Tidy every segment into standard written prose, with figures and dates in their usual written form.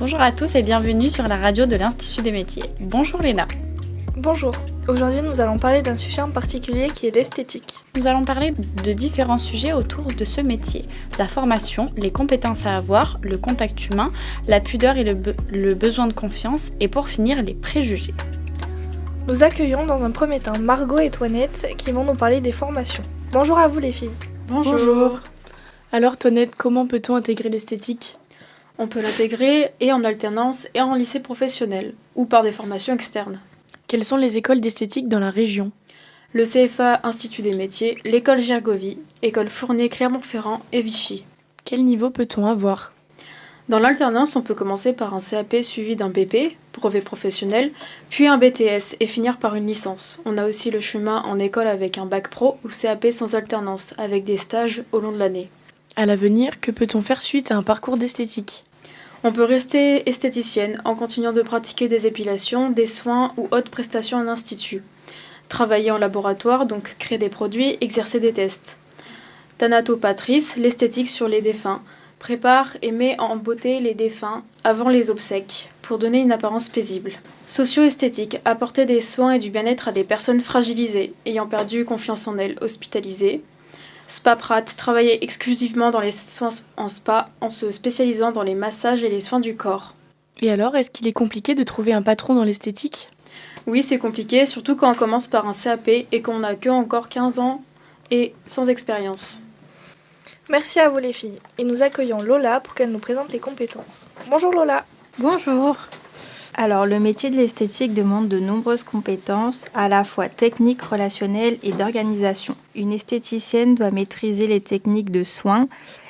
Bonjour à tous et bienvenue sur la radio de l'Institut des métiers. Bonjour Léna. Bonjour, aujourd'hui nous allons parler d'un sujet en particulier qui est l'esthétique. Nous allons parler de différents sujets autour de ce métier. La formation, les compétences à avoir, le contact humain, la pudeur et le besoin de confiance et pour finir les préjugés. Nous accueillons dans un premier temps Margot et Toinette qui vont nous parler des formations. Bonjour à vous les filles. Bonjour. Alors Toinette, comment peut-on intégrer l'esthétique ? On peut l'intégrer et en alternance et en lycée professionnel ou par des formations externes. Quelles sont les écoles d'esthétique dans la région ? Le CFA Institut des métiers, l'école Gergovie, école Fournier Clermont-Ferrand et Vichy. Quel niveau peut-on avoir ? Dans l'alternance, on peut commencer par un CAP suivi d'un BP, brevet professionnel, puis un BTS et finir par une licence. On a aussi le chemin en école avec un bac pro ou CAP sans alternance, avec des stages au long de l'année. À l'avenir, que peut-on faire suite à un parcours d'esthétique ? On peut rester esthéticienne en continuant de pratiquer des épilations, des soins ou autres prestations en institut. Travailler en laboratoire, donc créer des produits, exercer des tests. Thanatopatrice, l'esthétique sur les défunts. Prépare et met en beauté les défunts avant les obsèques, pour donner une apparence paisible. Socio-esthétique, apporter des soins et du bien-être à des personnes fragilisées, ayant perdu confiance en elles, hospitalisées. Spa-prat, travailler exclusivement dans les soins en spa, en se spécialisant dans les massages et les soins du corps. Et alors, est-ce qu'il est compliqué de trouver un patron dans l'esthétique ? Oui, c'est compliqué, surtout quand on commence par un CAP et qu'on n'a que encore 15 ans et sans expérience. Merci à vous les filles. Et nous accueillons Lola pour qu'elle nous présente les compétences. Bonjour Lola. Bonjour. Alors, le métier de l'esthétique demande de nombreuses compétences, à la fois techniques, relationnelles et d'organisation. Une esthéticienne doit maîtriser les techniques de soins.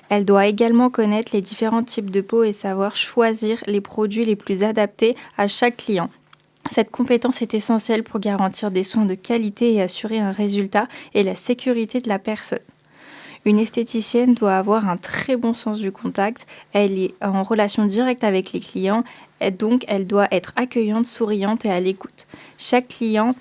Elle doit également connaître les différents types de peau et savoir choisir les produits les plus adaptés à chaque client. Cette compétence est essentielle pour garantir des soins de qualité et assurer un résultat et la sécurité de la personne. Une esthéticienne doit avoir un très bon sens du contact, elle est en relation directe avec les clients, et donc elle doit être accueillante, souriante et à l'écoute. Chaque client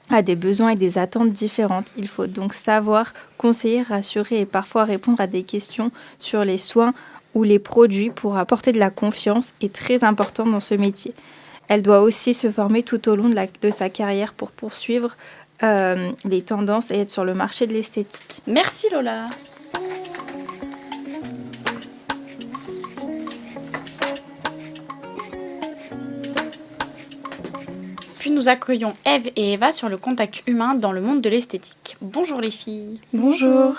a des besoins et des attentes différentes, il faut donc savoir conseiller, rassurer et parfois répondre à des questions sur les soins ou les produits pour apporter de la confiance est très important dans ce métier. Elle doit aussi se former tout au long de sa carrière pour poursuivre les tendances et être sur le marché de l'esthétique. Merci Lola. Puis nous accueillons Eve et Eva sur le contact humain dans le monde de l'esthétique. Bonjour les filles. Bonjour.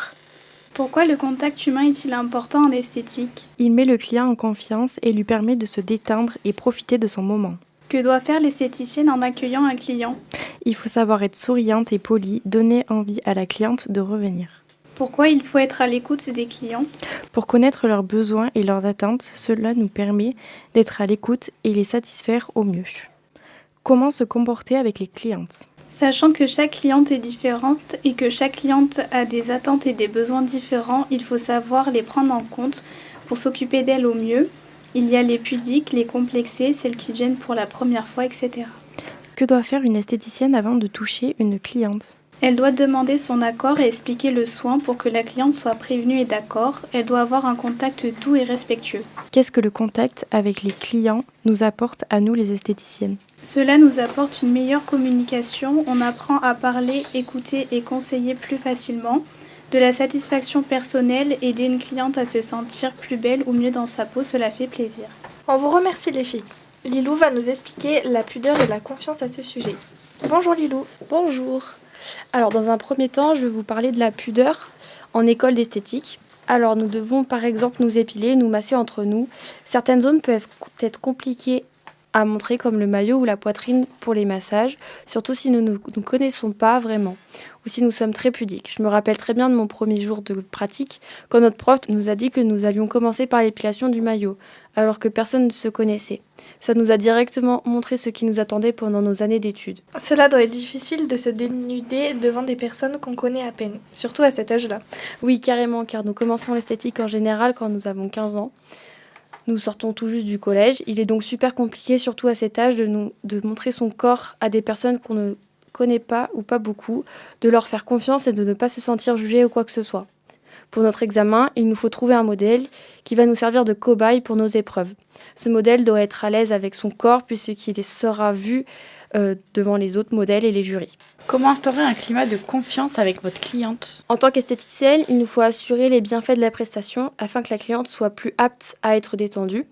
Pourquoi le contact humain est-il important en esthétique ? Il met le client en confiance et lui permet de se détendre et profiter de son moment. Que doit faire l'esthéticienne en accueillant un client ? Il faut savoir être souriante et polie, donner envie à la cliente de revenir. Pourquoi il faut être à l'écoute des clients ? Pour connaître leurs besoins et leurs attentes, cela nous permet d'être à l'écoute et les satisfaire au mieux. Comment se comporter avec les clientes ? Sachant que chaque cliente est différente et que chaque cliente a des attentes et des besoins différents, il faut savoir les prendre en compte pour s'occuper d'elles au mieux. Il y a les pudiques, les complexées, celles qui viennent pour la première fois, etc. Que doit faire une esthéticienne avant de toucher une cliente ? Elle doit demander son accord et expliquer le soin pour que la cliente soit prévenue et d'accord. Elle doit avoir un contact doux et respectueux. Qu'est-ce que le contact avec les clients nous apporte à nous les esthéticiennes ? Cela nous apporte une meilleure communication, on apprend à parler, écouter et conseiller plus facilement, de la satisfaction personnelle, aider une cliente à se sentir plus belle ou mieux dans sa peau, cela fait plaisir. On vous remercie les filles. Lilou va nous expliquer la pudeur et la confiance à ce sujet. Bonjour Lilou. Bonjour. Alors dans un premier temps, je vais vous parler de la pudeur en école d'esthétique. Alors nous devons par exemple nous épiler, nous masser entre nous. Certaines zones peuvent être compliquées à montrer comme le maillot ou la poitrine pour les massages, surtout si nous ne nous connaissons pas vraiment ou si nous sommes très pudiques. Je me rappelle très bien de mon premier jour de pratique quand notre prof nous a dit que nous allions commencer par l'épilation du maillot alors que personne ne se connaissait. Ça nous a directement montré ce qui nous attendait pendant nos années d'études. Cela doit être difficile de se dénuder devant des personnes qu'on connaît à peine, surtout à cet âge-là. Oui, carrément, car nous commençons l'esthétique en général quand nous avons 15 ans. Nous sortons tout juste du collège. Il est donc super compliqué, surtout à cet âge, de montrer son corps à des personnes qu'on ne connaît pas ou pas beaucoup, de leur faire confiance et de ne pas se sentir jugé ou quoi que ce soit. Pour notre examen, il nous faut trouver un modèle qui va nous servir de cobaye pour nos épreuves. Ce modèle doit être à l'aise avec son corps puisqu'il sera vu devant les autres modèles et les jurys. Comment instaurer un climat de confiance avec votre cliente? En tant qu'esthéticienne, il nous faut assurer les bienfaits de la prestation afin que la cliente soit plus apte à être détendue.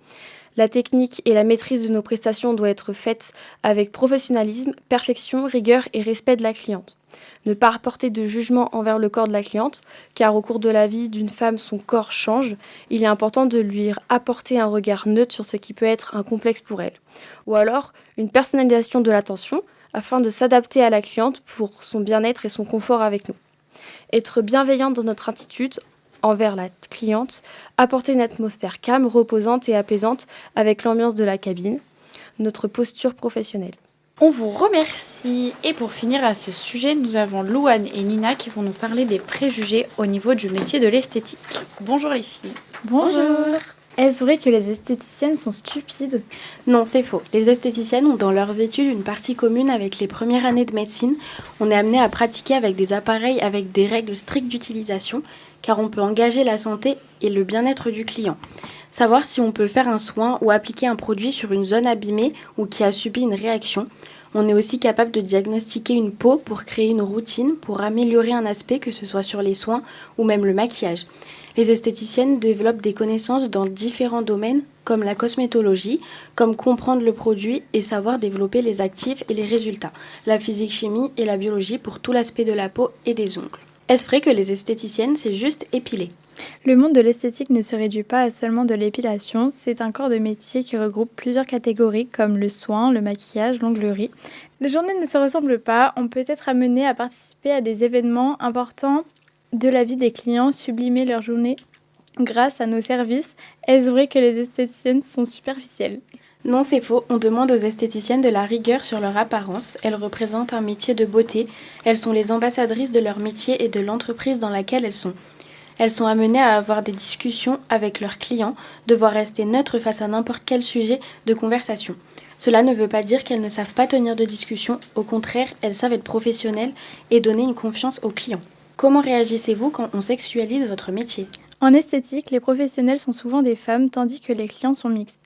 La technique et la maîtrise de nos prestations doivent être faites avec professionnalisme, perfection, rigueur et respect de la cliente. Ne pas apporter de jugement envers le corps de la cliente, car au cours de la vie d'une femme, son corps change. Il est important de lui apporter un regard neutre sur ce qui peut être un complexe pour elle. Ou alors, une personnalisation de l'attention, afin de s'adapter à la cliente pour son bien-être et son confort avec nous. Être bienveillante dans notre attitude envers la cliente, apporter une atmosphère calme, reposante et apaisante avec l'ambiance de la cabine, notre posture professionnelle. On vous remercie. Et pour finir à ce sujet, nous avons Louane et Nina qui vont nous parler des préjugés au niveau du métier de l'esthétique. Bonjour les filles. Bonjour. Est-ce vrai que les esthéticiennes sont stupides? Non, c'est faux. Les esthéticiennes ont dans leurs études une partie commune avec les premières années de médecine. On est amené à pratiquer avec des appareils avec des règles strictes d'utilisation, car on peut engager la santé et le bien-être du client. Savoir si on peut faire un soin ou appliquer un produit sur une zone abîmée ou qui a subi une réaction. On est aussi capable de diagnostiquer une peau pour créer une routine, pour améliorer un aspect, que ce soit sur les soins ou même le maquillage. Les esthéticiennes développent des connaissances dans différents domaines, comme la cosmétologie, comme comprendre le produit et savoir développer les actifs et les résultats, la physique-chimie et la biologie pour tout l'aspect de la peau et des ongles. Est-ce vrai que les esthéticiennes, c'est juste épiler? Le monde de l'esthétique ne se réduit pas à seulement de l'épilation, c'est un corps de métier qui regroupe plusieurs catégories comme le soin, le maquillage, l'onglerie. Les journées ne se ressemblent pas, on peut être amené à participer à des événements importants de la vie des clients, sublimer leur journée grâce à nos services. Est-ce vrai que les esthéticiennes sont superficielles? Non, c'est faux. On demande aux esthéticiennes de la rigueur sur leur apparence. Elles représentent un métier de beauté. Elles sont les ambassadrices de leur métier et de l'entreprise dans laquelle elles sont. Elles sont amenées à avoir des discussions avec leurs clients, devoir rester neutres face à n'importe quel sujet de conversation. Cela ne veut pas dire qu'elles ne savent pas tenir de discussion. Au contraire, elles savent être professionnelles et donner une confiance aux clients. Comment réagissez-vous quand on sexualise votre métier? En esthétique, les professionnels sont souvent des femmes tandis que les clients sont mixtes.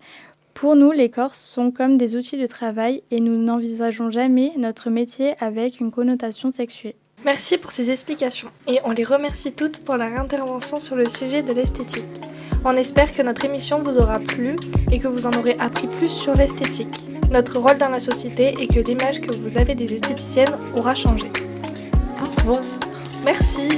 Pour nous, les corps sont comme des outils de travail et nous n'envisageons jamais notre métier avec une connotation sexuée. Merci pour ces explications et on les remercie toutes pour leur intervention sur le sujet de l'esthétique. On espère que notre émission vous aura plu et que vous en aurez appris plus sur l'esthétique, notre rôle dans la société et que l'image que vous avez des esthéticiennes aura changé. Au revoir. Merci.